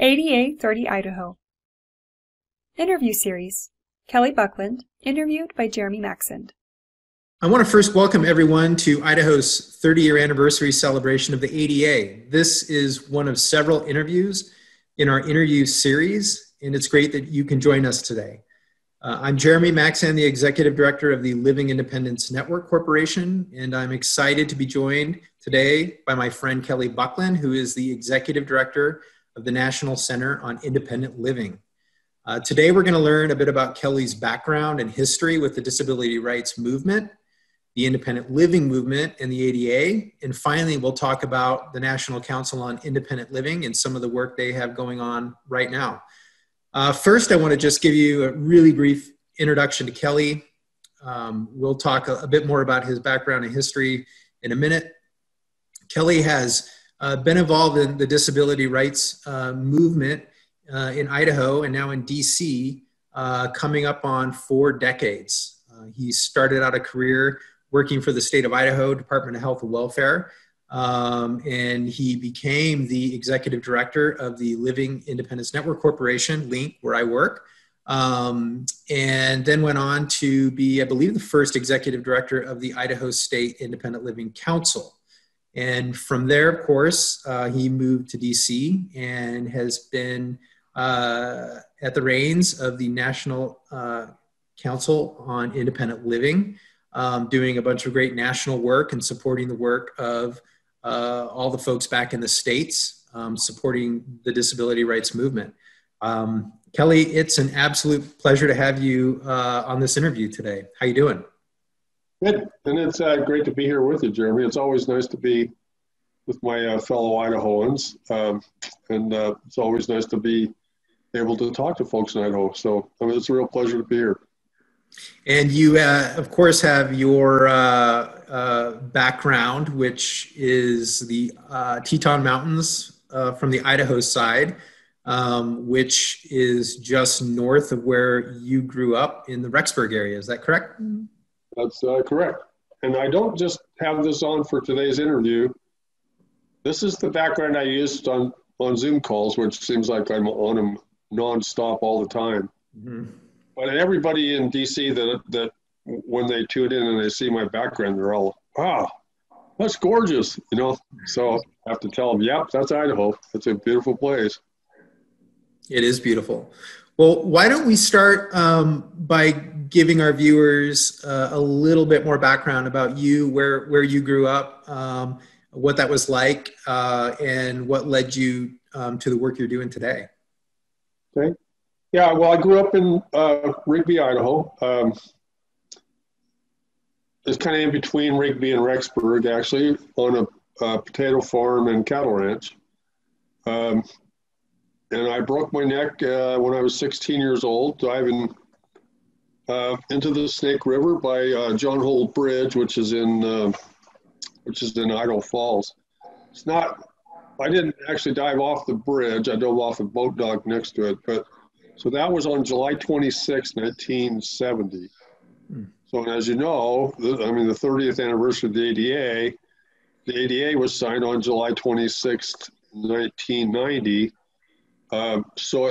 ADA 30 Idaho. Interview Series. Kelly Buckland, interviewed by Jeremy Maxand. I want to first welcome everyone to Idaho's 30-year anniversary celebration of the ADA. This is one of several interviews in our interview series, and it's great that you can join us today. I'm Jeremy Maxand, the Executive Director of the Living Independence Network Corporation, and I'm excited to be joined today by my friend Kelly Buckland, who is the Executive Director of the National Center on Independent Living. Today we're going to learn a bit about Kelly's background and history with the disability rights movement, the independent living movement, and the ADA. And finally, we'll talk about the National Council on Independent Living and some of the work they have going on right now. First, I want to just give you a really brief introduction to Kelly. We'll talk a bit more about his background and history in a minute. Kelly has been involved in the disability rights movement in Idaho and now in DC, coming up on 4 decades. He started out a career working for the state of Idaho Department of Health and Welfare, and he became the executive director of the Living Independence Network Corporation, LINC, where I work, and then went on to be, I believe, the first executive director of the Idaho State Independent Living Council. And from there, of course, he moved to DC and has been at the reins of the National Council on Independent Living, doing a bunch of great national work and supporting the work of all the folks back in the States, supporting the disability rights movement. Kelly, it's an absolute pleasure to have you on this interview today. How you doing? Good, and it's great to be here with you, Jeremy. It's always nice to be with my fellow Idahoans, and it's always nice to be able to talk to folks in Idaho. So it's a real pleasure to be here. And you, of course, have your background, which is the Teton Mountains from the Idaho side, which is just north of where you grew up in the Rexburg area. Is that correct? That's correct. And I don't just have this on for today's interview. This is the background I used on Zoom calls, which seems like I'm on them nonstop all the time. Mm-hmm. But everybody in DC that when they tune in and they see my background, they're all, wow, that's gorgeous, you know? So I have to tell them, yep, that's Idaho. It's a beautiful place. It is beautiful. Well, why don't we start by giving our viewers a little bit more background about you, where you grew up, what that was like, and what led you to the work you're doing today. Okay. Yeah, well, I grew up in Rigby, Idaho. It's kind of in between Rigby and Rexburg, actually, on a potato farm and cattle ranch. And I broke my neck when I was 16 years old, diving into the Snake River by John Holt Bridge, which is in Idaho Falls. It's not. I didn't actually dive off the bridge. I dove off a boat dock next to it. But so that was on July 26, 1970. So as you know, the 30th anniversary of the ADA was signed on July 26, 1990. So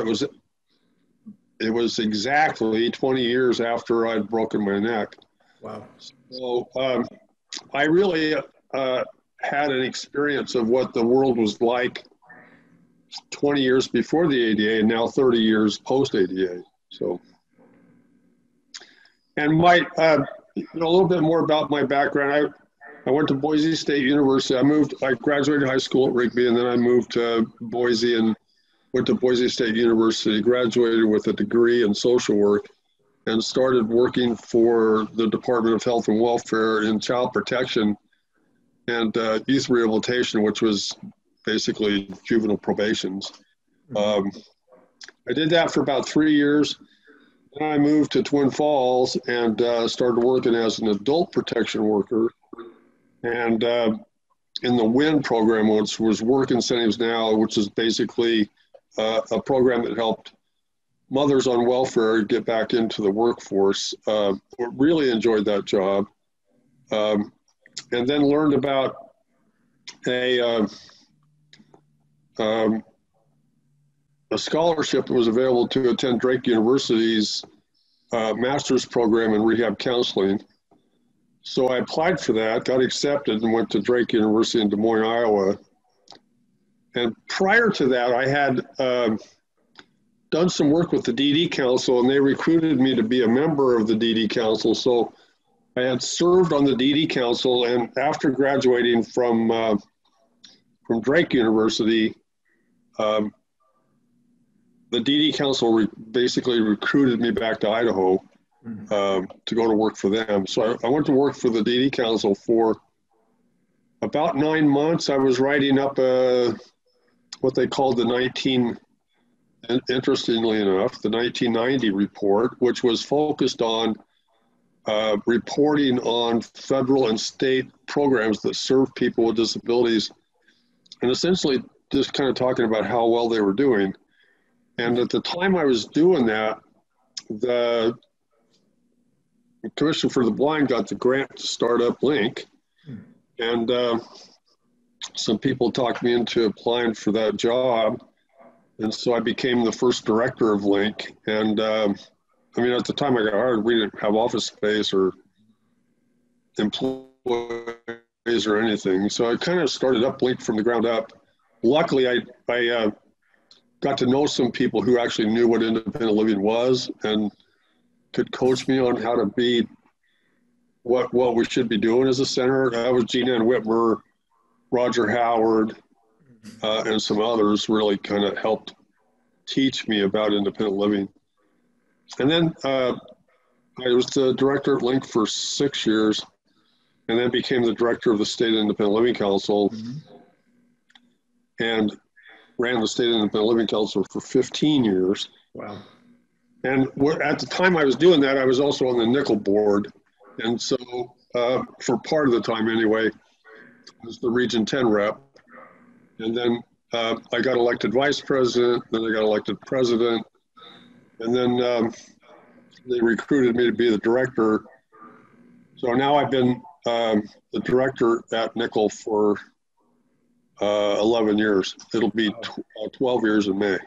it was exactly 20 years after I'd broken my neck. Wow. So I really had an experience of what the world was like 20 years before the ADA and now 30 years post ADA. So, and a little bit more about my background. I went to Boise State University. I graduated high school at Rigby, and then I moved to Boise and went to Boise State University, graduated with a degree in social work, and started working for the Department of Health and Welfare in child protection and youth rehabilitation, which was basically juvenile probations. I did that for about 3 years. Then I moved to Twin Falls and started working as an adult protection worker. And in the WIN program, which was Work Incentives Now, which is basically a program that helped mothers on welfare get back into the workforce. Really enjoyed that job. And then learned about a a scholarship that was available to attend Drake University's master's program in rehab counseling. So I applied for that, got accepted, and went to Drake University in Des Moines, Iowa. And prior to that, I had done some work with the DD Council, and they recruited me to be a member of the DD Council. So I had served on the DD Council, and after graduating from Drake University, the DD Council basically recruited me back to Idaho to go to work for them. So I went to work for the DD Council for about 9 months. I was writing up what they called interestingly enough, the 1990 report, which was focused on reporting on federal and state programs that serve people with disabilities, and essentially just kind of talking about how well they were doing. And at the time I was doing that, the Commission for the Blind got the grant to start up LINC, and some people talked me into applying for that job. And so I became the first director of LINC. And I mean, at the time I got hired, we didn't have office space or employees or anything. So I kind of started up LINC from the ground up. Luckily, I got to know some people who actually knew what independent living was and could coach me on how to be what we should be doing as a center. That was Jean Ann Whitmer, Roger Howard, and some others really kind of helped teach me about independent living. And then I was the director at LINC for 6 years, and then became the director of the State Independent Living Council, and ran the State Independent Living Council for 15 years. Wow. And at the time I was doing that, I was also on the Nickel board. And so for part of the time anyway, I was the Region 10 rep. And then I got elected vice president, then I got elected president, and then they recruited me to be the director. So now I've been the director at Nickel for 11 years. It'll be 12 years in May.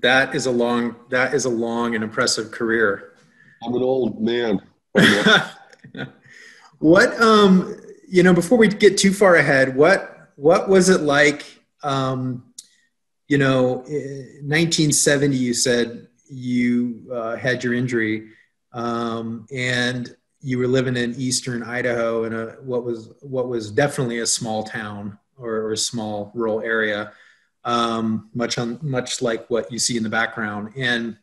That is a long and impressive career. I'm an old man. What, before we get too far ahead, what was it like, 1970, you said you had your injury, and you were living in eastern Idaho in what was definitely a small town or a small rural area, much like what you see in the background, and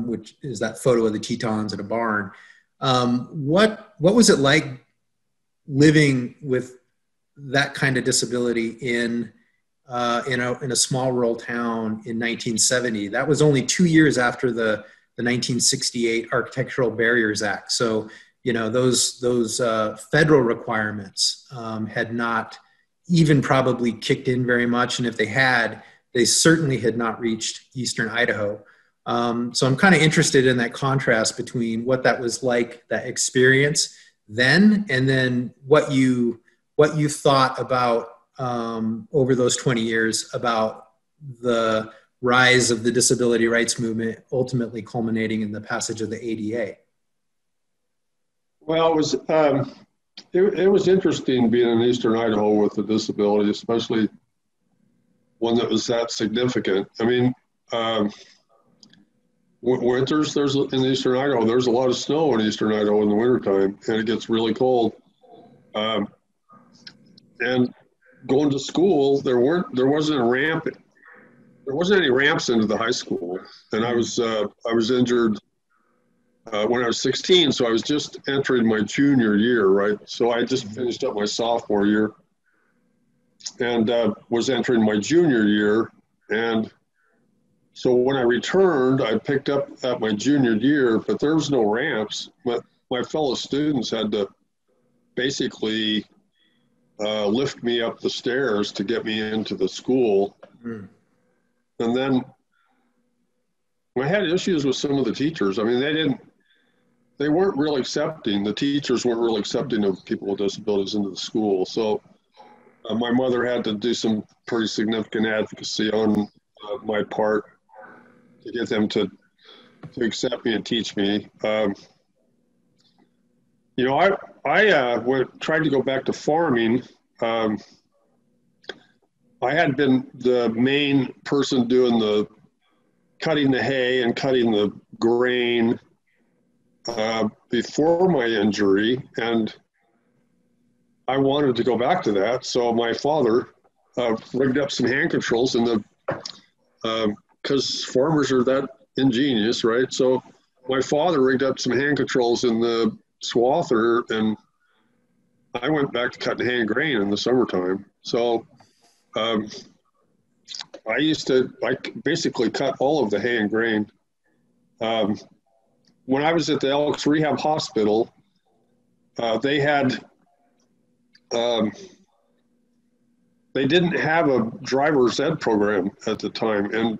which is that photo of the Tetons at a barn. What was it like living with that kind of disability in a small rural town in 1970? That was only 2 years after the 1968 Architectural Barriers Act. So, those federal requirements had not even probably kicked in very much. And if they had, they certainly had not reached eastern Idaho. So I'm kind of interested in that contrast between what that was like, that experience then, and then what you thought about over those 20 years about the rise of the disability rights movement, ultimately culminating in the passage of the ADA. Well, it was interesting being in eastern Idaho with a disability, especially one that was that significant. I mean, winters, in eastern Idaho, there's a lot of snow in eastern Idaho in the wintertime, and it gets really cold. And going to school, there wasn't a ramp. There wasn't any ramps into the high school, and I was injured when I was 16, so I was just entering my junior year, right? So I just finished up my sophomore year, and was entering my junior year, and so when I returned, I picked up at my junior year, but there was no ramps. But my fellow students had to basically lift me up the stairs to get me into the school. Mm. And then I had issues with some of the teachers. I mean, they weren't real accepting. The teachers weren't real accepting of people with disabilities into the school. So My mother had to do some pretty significant advocacy on my part to get them to accept me and teach me. I tried to go back to farming. I had been the main person doing the cutting the hay and cutting the grain before my injury, and I wanted to go back to that. So my father rigged up some hand controls in because farmers are that ingenious, right? So my father rigged up some hand controls in the swather, and I went back to cutting hay and grain in the summertime. So I basically cut all of the hay and grain. When I was at the Elks Rehab Hospital, they didn't have a driver's ed program at the time. And,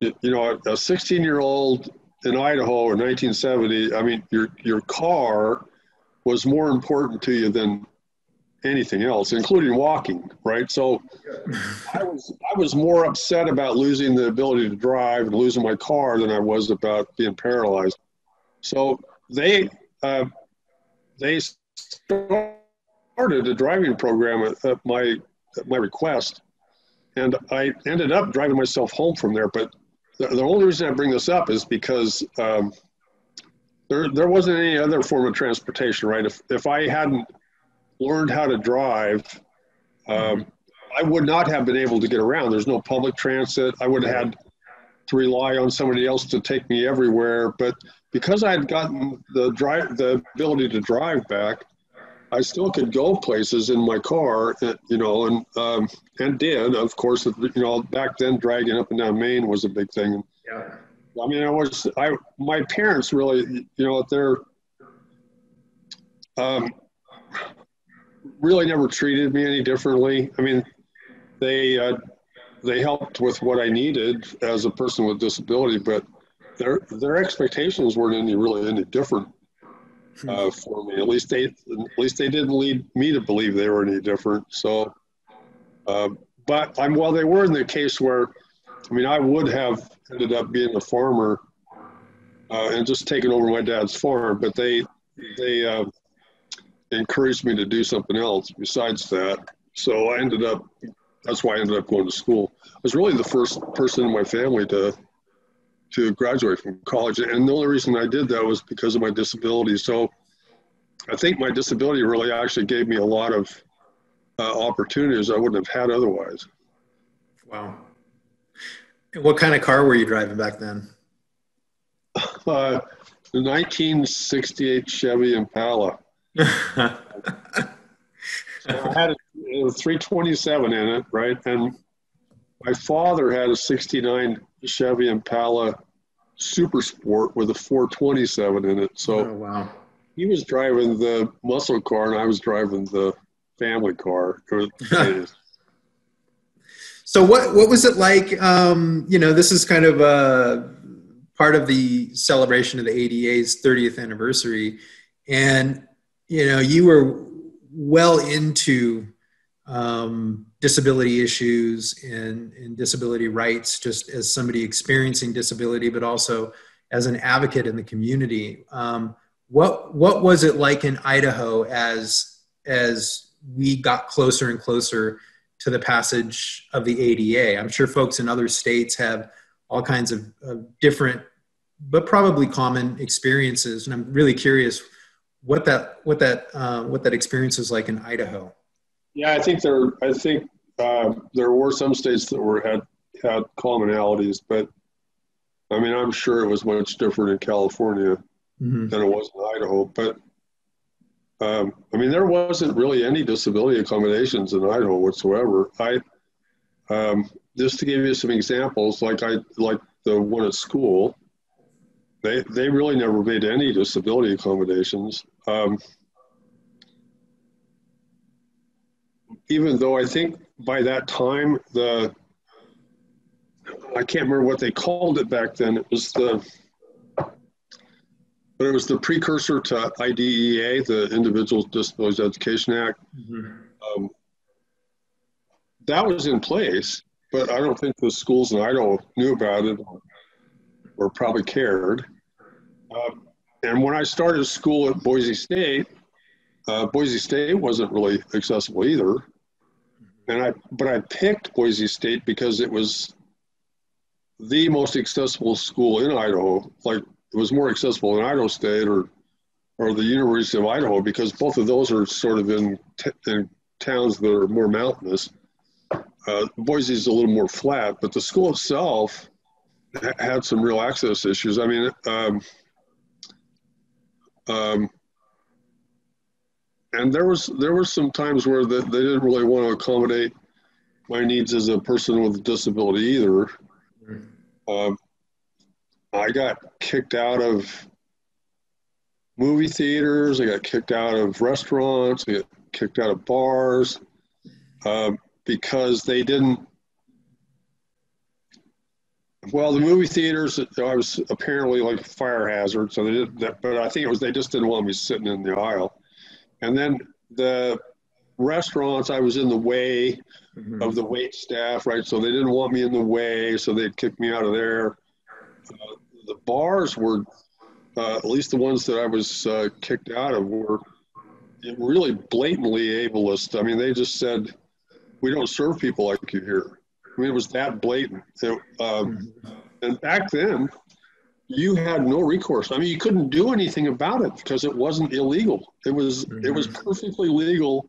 a 16-year-old in Idaho in 1970, I mean, your car was more important to you than anything else, including walking, right? So I was more upset about losing the ability to drive and losing my car than I was about being paralyzed. So they started a driving program at my request, and I ended up driving myself home from there. But the only reason I bring this up is because there wasn't any other form of transportation, right? If I hadn't learned how to drive, I would not have been able to get around. There's no public transit. I would have had to rely on somebody else to take me everywhere. But because I had gotten the ability to drive back, I still could go places in my car, and did, of course. Back then, dragging up and down Maine was a big thing. Yeah. I mean, my parents really, they're really never treated me any differently. I mean, they helped with what I needed as a person with disability, but their expectations weren't really any different for me. At least they didn't lead me to believe they were any different. So, but while they were in the case where, I mean, I would have ended up being a farmer and just taking over my dad's farm, but they encouraged me to do something else besides that. So that's why I ended up going to school. I was really the first person in my family to graduate from college. And the only reason I did that was because of my disability. So I think my disability really actually gave me a lot of opportunities I wouldn't have had otherwise. Wow. And what kind of car were you driving back then? The 1968 Chevy Impala. So I had a 327 in it, right? And my father had a 69 Chevy Impala Super Sport with a 427 in it. So wow. He was driving the muscle car and I was driving the family car. So what was it like? This is kind of part of the celebration of the ADA's 30th anniversary. And, you were well into disability issues and disability rights, just as somebody experiencing disability, but also as an advocate in the community. What was it like in Idaho as we got closer and closer to the passage of the ADA? I'm sure folks in other states have all kinds of different, but probably common experiences. And I'm really curious what that experience was like in Idaho. Yeah, I think there were some states that had commonalities, but I mean, I'm sure it was much different in California than it was in Idaho. But I mean, there wasn't really any disability accommodations in Idaho whatsoever. Just to give you some examples, like the one at school, they really never made any disability accommodations. Even though I think by that time, I can't remember what they called it back then. It was the precursor to IDEA, the Individuals with Disabilities Education Act. that was in place, but I don't think the schools in Idaho knew about it or probably cared. And when I started school at Boise State wasn't really accessible either. But I picked Boise State because it was the most accessible school in Idaho. Like, it was more accessible than Idaho State or the University of Idaho, because both of those are sort of in towns that are more mountainous. Boise is a little more flat, but the school itself had some real access issues. I mean, and there was some times where they didn't really want to accommodate my needs as a person with a disability either. I got kicked out of movie theaters. I got kicked out of restaurants. I got kicked out of bars because they didn't. Well, the movie theaters, I was apparently like a fire hazard, so they did that. But I think they just didn't want me sitting in the aisle. And then the restaurants, I was in the way of the wait staff, right? So they didn't want me in the way, so they'd kick me out of there. The bars were, at least the ones that I was kicked out of, were really blatantly ableist. I mean, they just said, "We don't serve people like you here." I mean, it was that blatant. And back then, you had no recourse. I mean, you couldn't do anything about it because it wasn't illegal. It was perfectly legal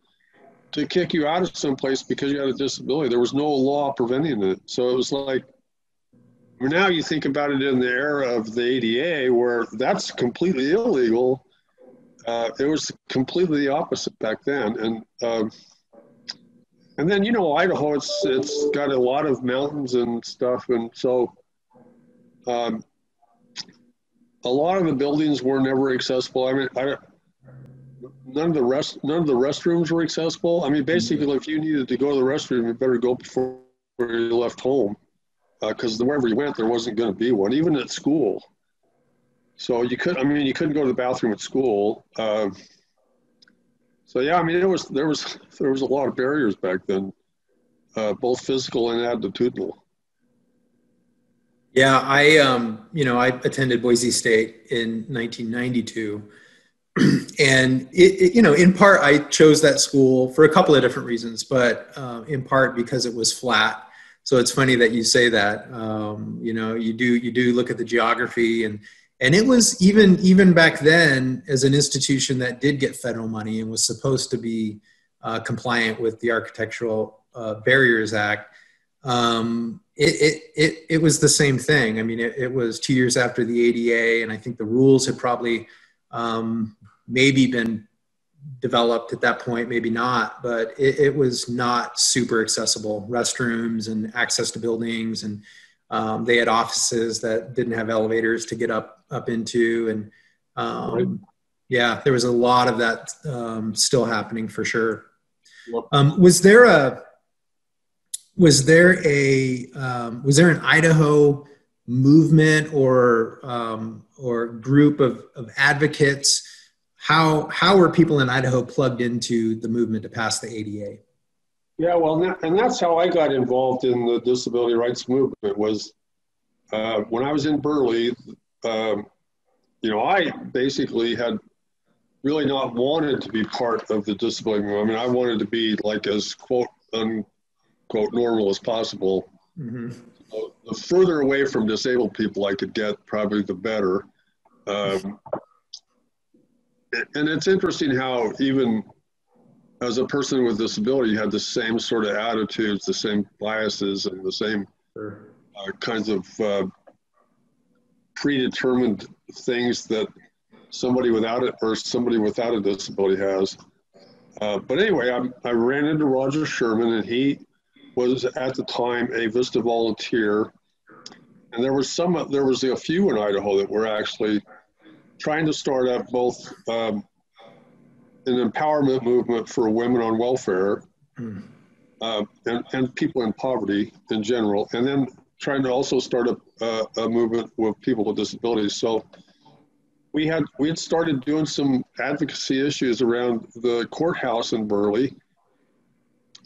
to kick you out of someplace because you had a disability. There was no law preventing it. So it was like, now you think about it in the era of the ADA, where that's completely illegal. It was completely the opposite back then. And then, you know, Idaho, it's got a lot of mountains and stuff. And so a lot of the buildings were never accessible. I mean, none of the restrooms were accessible. I mean, basically, if you needed to go to the restroom, you better go before you left home, because wherever you went, there wasn't going to be one, even at school. So you couldn't go to the bathroom at school. So yeah, I mean, there was a lot of barriers back then, both physical and attitudinal. Yeah, I attended Boise State in 1992, and in part I chose that school for a couple of different reasons, but in part because it was flat. So it's funny that you say that. You do look at the geography, and it was even back then, as an institution that did get federal money and was supposed to be compliant with the Architectural Barriers Act. It was the same thing. I mean, it was 2 years after the ADA, and I think the rules had probably maybe been developed at that point, maybe not, but it was not super accessible. Restrooms and access to buildings, and they had offices that didn't have elevators to get up into, and yeah, there was a lot of that still happening for sure. Was there an Idaho movement or group of advocates? How were people in Idaho plugged into the movement to pass the ADA? Yeah, well, and that's how I got involved in the disability rights movement. Was when I was in Burley. I basically had really not wanted to be part of the disability movement. I mean, I wanted to be like as quote unquote normal as possible. Mm-hmm. So the further away from disabled people I could get, probably the better. And it's interesting how even as a person with disability, you had the same sort of attitudes, the same biases, and the same kinds of predetermined things that somebody without it or somebody without a disability has. But anyway, I ran into Roger Sherman, and he was at the time a VISTA volunteer. And there was a few in Idaho that were actually trying to start up both an empowerment movement for women on welfare and people in poverty in general, and then trying to also start a movement with people with disabilities. So we had started doing some advocacy issues around the courthouse in Burley,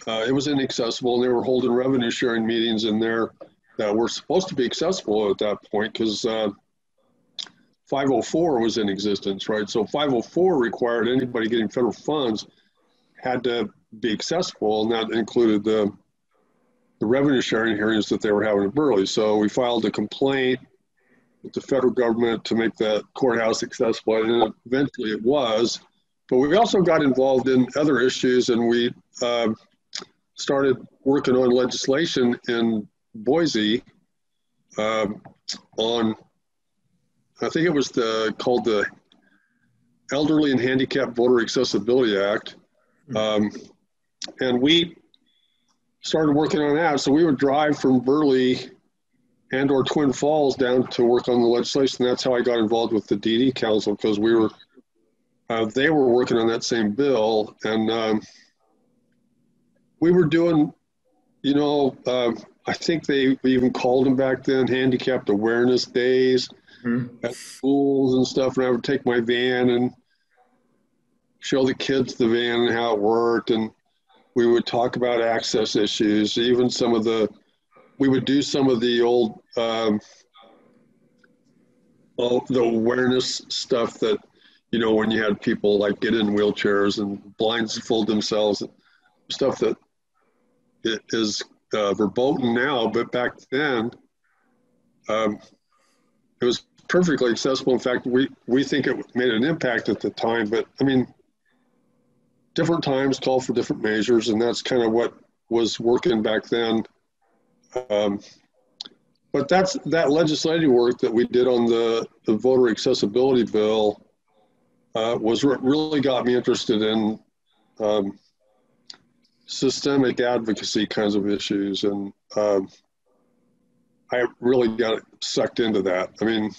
it was inaccessible, and they were holding revenue sharing meetings in there that were supposed to be accessible at that point because 504 was in existence, right? So 504 required anybody getting federal funds had to be accessible, and that included the revenue sharing hearings that they were having in Burley. So we filed a complaint with the federal government to make the courthouse accessible, and eventually it was. But we also got involved in other issues, and we started working on legislation in Boise on, I think it was called the Elderly and Handicapped Voter Accessibility Act. And we started working on that. So we would drive from Burley and or Twin Falls down to work on the legislation. That's how I got involved with the DD Council, because they were working on that same bill. And we were doing, I think we even called them back then handicapped awareness days at schools and stuff. And I would take my van and show the kids the van and how it worked. And we would talk about access issues, even we would do some of the old, the awareness stuff that, when you had people like get in wheelchairs and blindfold themselves, stuff that it is verboten now, but back then it was perfectly accessible. In fact, we think it made an impact at the time, but I mean, different times call for different measures, and that's kind of what was working back then. But that legislative work that we did on the voter accessibility bill was what really got me interested in systemic advocacy kinds of issues, and I really got sucked into that. I mean,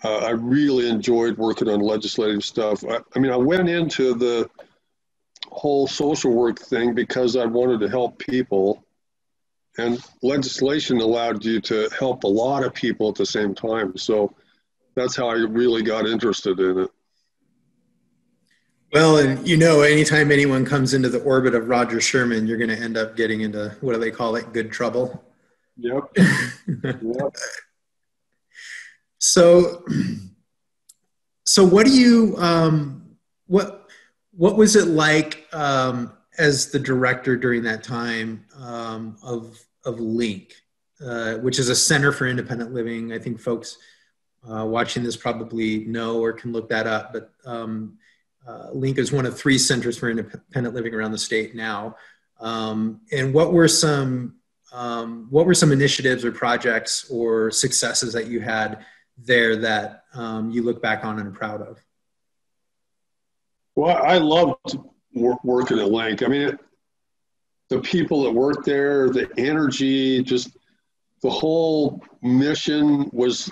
I really enjoyed working on legislative stuff. I went into the whole social work thing because I wanted to help people, and legislation allowed you to help a lot of people at the same time. So that's how I really got interested in it. Well, and anytime anyone comes into the orbit of Roger Sherman, you're going to end up getting into, what do they call it? Good trouble. Yep. Yep. So what do you, what was it like as the director during that time of LINC, which is a Center for Independent Living? I think folks watching this probably know or can look that up, but LINC is one of 3 centers for independent living around the state now. And what were some initiatives or projects or successes that you had there that you look back on and are proud of? Well, I loved working at LINC. I mean, the people that worked there, the energy, just the whole mission was,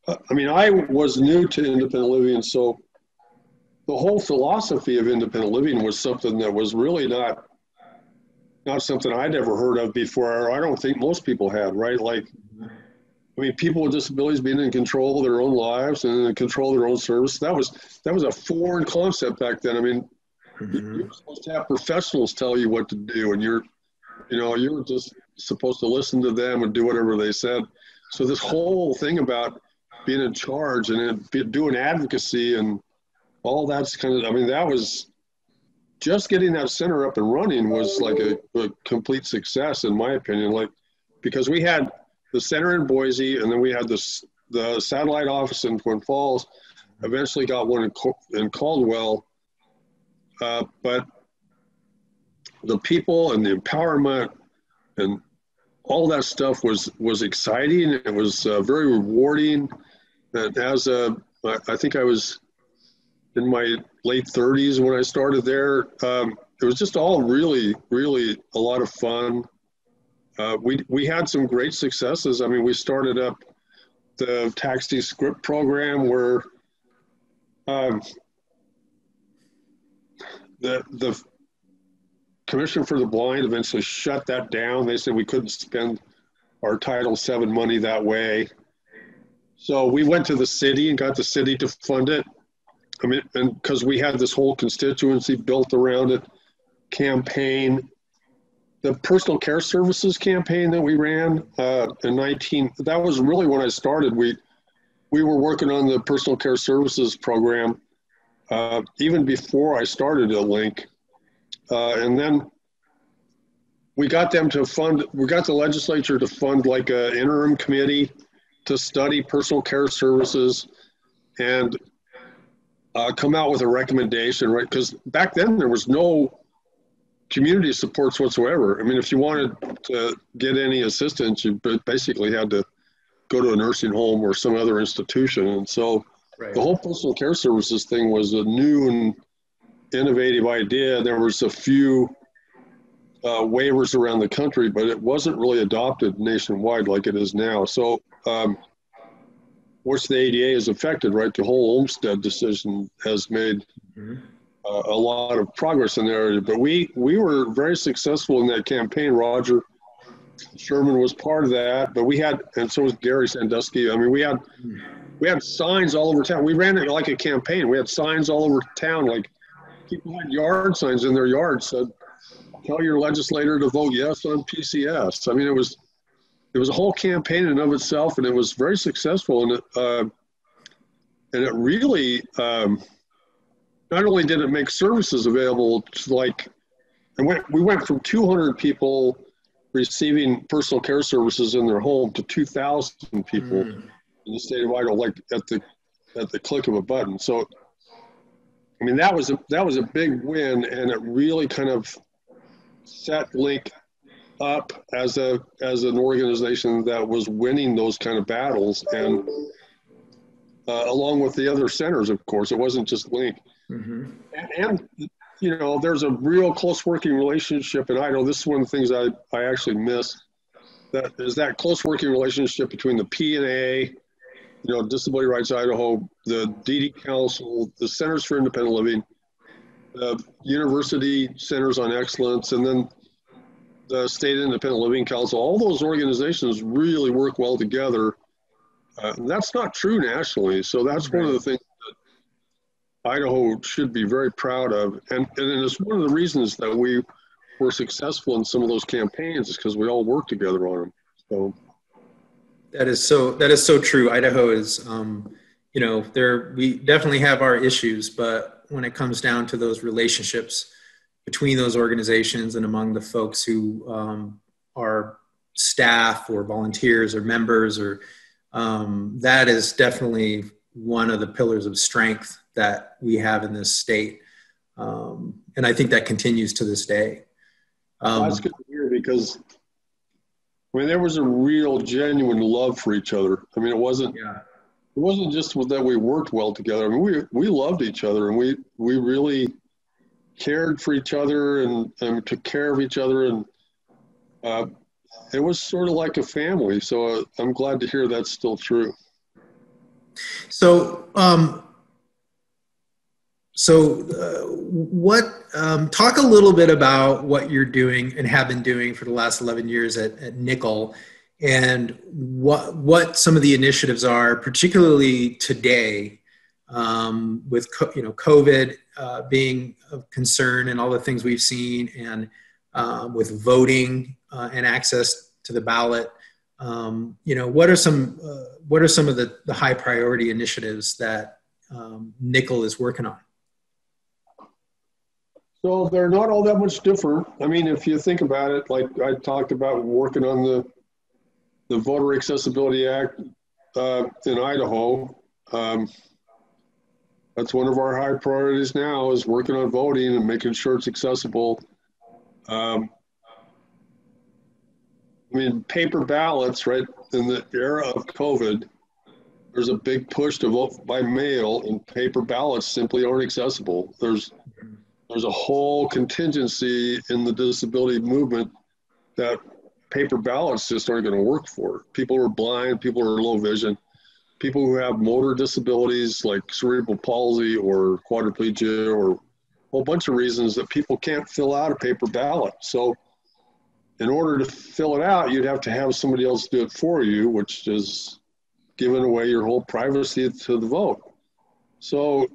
I was new to independent living, and so the whole philosophy of independent living was something that was really not something I'd ever heard of before. I don't think most people had, right? Like, people with disabilities being in control of their own lives and in control of their own service. That was a foreign concept back then. You're supposed to have professionals tell you what to do, and you're just supposed to listen to them and do whatever they said. So this whole thing about being in charge and doing advocacy and all that's that was just getting that center up and running was like a complete success, in my opinion. Because we had the center in Boise, and then we had the satellite office in Twin Falls, eventually got one in Caldwell. But the people and the empowerment and all that stuff was exciting. It was very rewarding. And I think I was in my late 30s when I started there. It was just all really, really a lot of fun. We had some great successes. We started up the taxi script program where the Commission for the Blind eventually shut that down. They said we couldn't spend our Title VII money that way. So we went to the city and got the city to fund it. And because we had this whole constituency built around it, campaign, the personal care services campaign that we ran that was really when I started. We were working on the personal care services program even before I started at Link. And then we got the legislature to fund like an interim committee to study personal care services and come out with a recommendation, right? Because back then there was no community supports whatsoever. I mean, if you wanted to get any assistance, you basically had to go to a nursing home or some other institution. And so the whole personal care services thing was a new and innovative idea. There was a few waivers around the country, but it wasn't really adopted nationwide like it is now. So which the ADA has affected, right? The whole Olmstead decision has made a lot of progress in the area, but we were very successful in that campaign. Roger Sherman was part of that, but we had, and so was Gary Sandusky. I mean, we had signs all over town. We ran it like a campaign. We had signs all over town, like people had yard signs in their yards said, "Tell your legislator to vote yes on PCS." I mean, it was a whole campaign in and of itself, and it was very successful. And it really, not only did it make services available to we went from 200 people receiving personal care services in their home to 2,000 people in the state of Idaho, like at the click of a button. So, I mean, that was a big win, and it really kind of set Link up as an organization that was winning those kind of battles, and along with the other centers, of course. It wasn't just Link. And you know, there's a real close working relationship in Idaho. This is one of the things I actually miss. That is that close working relationship between the P&A, you know, Disability Rights Idaho, the DD Council, the Centers for Independent Living, the University Centers on Excellence, and then the State Independent Living Council. All those organizations really work well together. That's not true nationally. So that's one of the things that Idaho should be very proud of. And it's one of the reasons that we were successful in some of those campaigns is because we all work together on them. So that is so true. Idaho is, you know, we definitely have our issues, but when it comes down to those relationships between those organizations and among the folks who are staff or volunteers or members, or that is definitely one of the pillars of strength that we have in this state. And I think that continues to this day. That's good to hear, because I mean, there was a real genuine love for each other. I mean, it wasn't just that we worked well together. I mean, we loved each other, and we really cared for each other and took care of each other. And it was sort of like a family. So I'm glad to hear that's still true. So, talk a little bit about what you're doing and have been doing for the last 11 years at Nickel, and what some of the initiatives are, particularly today, with COVID being of concern and all the things we've seen, and with voting and access to the ballot. What are some of the high priority initiatives that Nickel is working on? So they're not all that much different. I mean, if you think about it, like I talked about working on the Voter Accessibility Act in Idaho. That's one of our high priorities now, is working on voting and making sure it's accessible. I mean, paper ballots, right? In the era of COVID, there's a big push to vote by mail, and paper ballots simply aren't accessible. There's a whole contingency in the disability movement that paper ballots just aren't going to work for. People who are blind, people who are low vision, people who have motor disabilities like cerebral palsy or quadriplegia, or a whole bunch of reasons that people can't fill out a paper ballot. So in order to fill it out, you'd have to have somebody else do it for you, which is giving away your whole privacy to the vote. So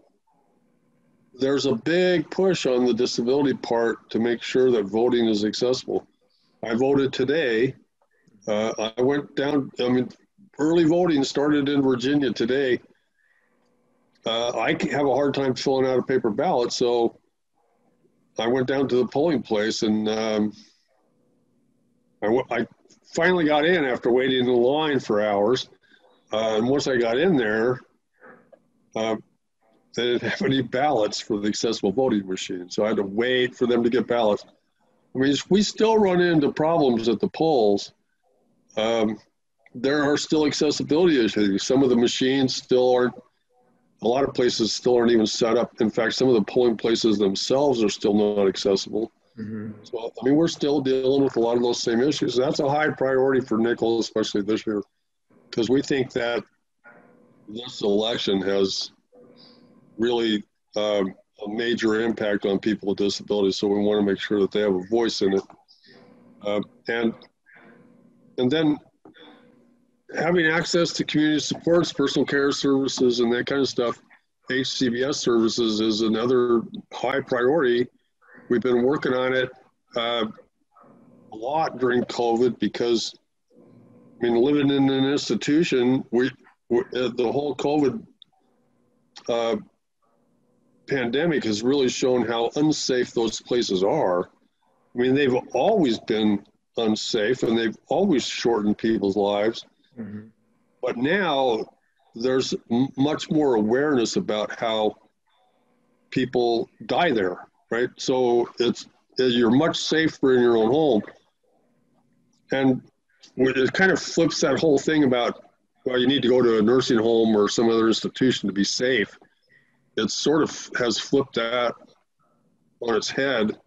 there's a big push on the disability part to make sure that voting is accessible. I voted today. I went down, I mean, early voting started in Virginia today. I have a hard time filling out a paper ballot, so I went down to the polling place, and I finally got in after waiting in the line for hours. And once I got in there, they didn't have any ballots for the accessible voting machine, so I had to wait for them to get ballots. I mean, we still run into problems at the polls. There are still accessibility issues. Some of the machines still aren't, a lot of places still aren't even set up. In fact, some of the polling places themselves are still not accessible. Mm-hmm. So, I mean, we're still dealing with a lot of those same issues. That's a high priority for Nickel, especially this year, because we think that this election has really a major impact on people with disabilities. So we want to make sure that they have a voice in it. And then having access to community supports, personal care services, and that kind of stuff, HCBS services is another high priority. We've been working on it a lot during COVID because, I mean, living in an institution, the whole COVID pandemic has really shown how unsafe those places are. I mean, they've always been unsafe and they've always shortened people's lives. Mm-hmm. But now there's much more awareness about how people die there, right? So you're much safer in your own home. And it kind of flips that whole thing about, well, you need to go to a nursing home or some other institution to be safe. It sort of has flipped that on its head.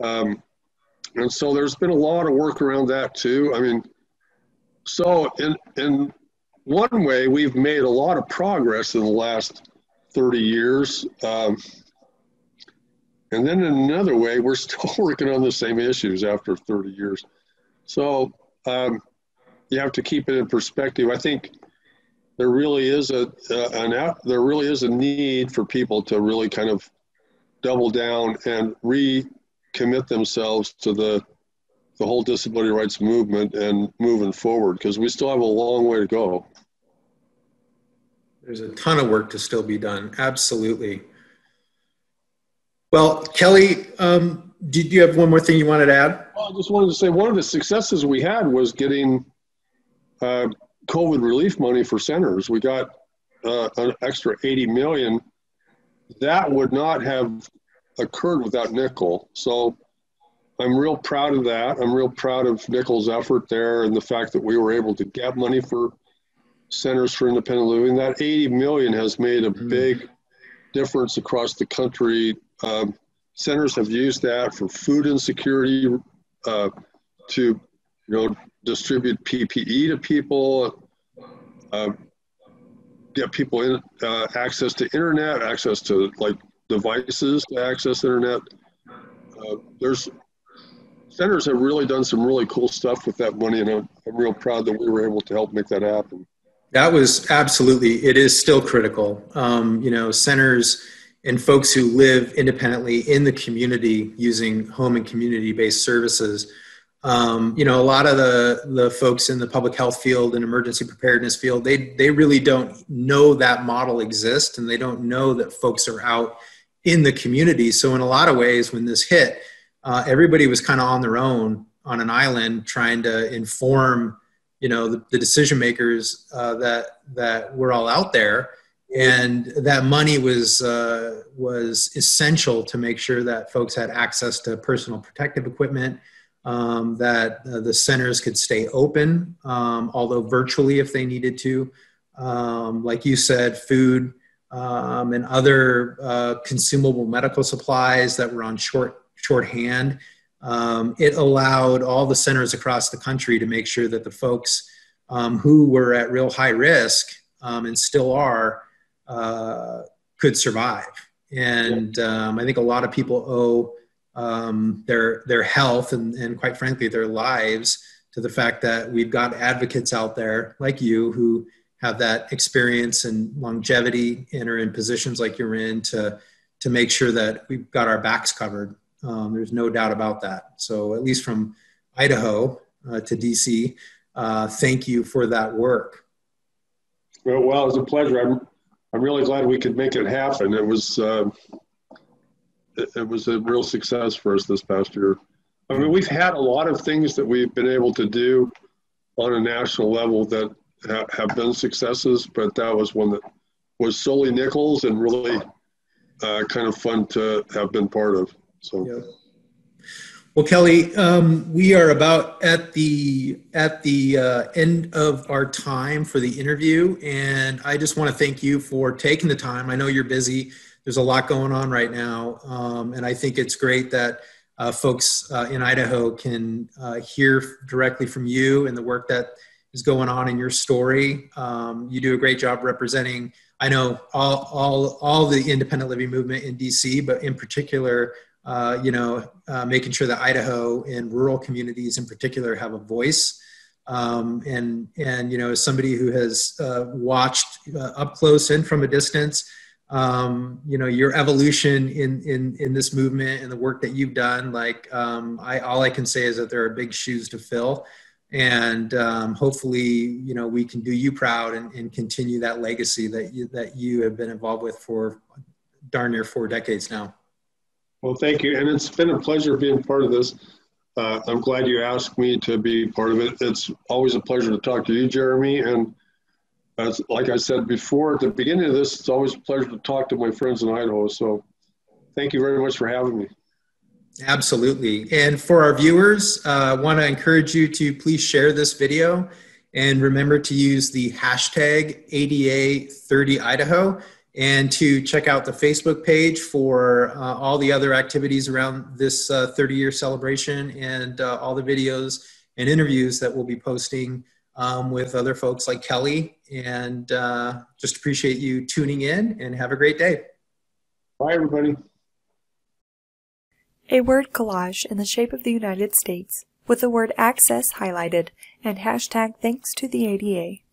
And so there's been a lot of work around that too. I mean, so in one way, we've made a lot of progress in the last 30 years. And then in another way, we're still working on the same issues after 30 years. So you have to keep it in perspective. I think there really is a need for people to really kind of double down and recommit themselves to the whole disability rights movement and moving forward, because we still have a long way to go. There's a ton of work to still be done. Absolutely. Well, Kelly, did you have one more thing you wanted to add? Well, I just wanted to say one of the successes we had was getting COVID relief money for centers. We got an extra $80 million. That would not have occurred without Nickel. So I'm real proud of that. I'm real proud of Nickel's effort there and the fact that we were able to get money for Centers for Independent Living. That $80 million has made a big difference across the country. Centers have used that for food insecurity, to distribute PPE to people, get people access to internet, access to like devices to access internet. Centers have really done some really cool stuff with that money, and I'm real proud that we were able to help make that happen. That was absolutely, it is still critical. Centers and folks who live independently in the community using home and community-based services. A lot of the folks in the public health field and emergency preparedness field, they really don't know that model exists, and they don't know that folks are out in the community. So in a lot of ways, when this hit, everybody was kind of on their own on an island trying to inform, the decision makers that were all out there. And that money was essential to make sure that folks had access to personal protective equipment, that the centers could stay open, although virtually if they needed to. Like you said, food and other consumable medical supplies that were on shorthand. It allowed all the centers across the country to make sure that the folks who were at real high risk and still are could survive. And I think a lot of people owe their health and quite frankly their lives to the fact that we've got advocates out there like you who have that experience and longevity and are in positions like you're in to make sure that we've got our backs covered. There's no doubt about that. So at least from Idaho to DC. Thank you for that work. Well, it was a pleasure. I'm really glad we could make it happen. It was a real success for us this past year. I mean, we've had a lot of things that we've been able to do on a national level that have been successes, but that was one that was solely Nichols and really kind of fun to have been part of. So. Yeah. Well, Kelly, we are about at the end of our time for the interview, and I just want to thank you for taking the time. I know you're busy. There's a lot going on right now, and I think it's great that folks in Idaho can hear directly from you and the work that is going on in your story. You do a great job representing, I know, all the independent living movement in DC, but in particular, making sure that Idaho and rural communities in particular have a voice. And as somebody who has watched up close and from a distance, your evolution in this movement and the work that you've done, all I can say is that there are big shoes to fill. And hopefully, we can do you proud and continue that legacy that you have been involved with for darn near 4 decades now. Well, thank you. And it's been a pleasure being part of this. I'm glad you asked me to be part of it. It's always a pleasure to talk to you, Jeremy. And like I said before, at the beginning of this, it's always a pleasure to talk to my friends in Idaho. So thank you very much for having me. Absolutely. And for our viewers, I want to encourage you to please share this video and remember to use the hashtag ADA30Idaho. And to check out the Facebook page for all the other activities around this 30-year celebration and all the videos and interviews that we'll be posting with other folks like Kelly. And just appreciate you tuning in, and have a great day. Bye, everybody. A word collage in the shape of the United States with the word access highlighted and hashtag thanks to the ADA.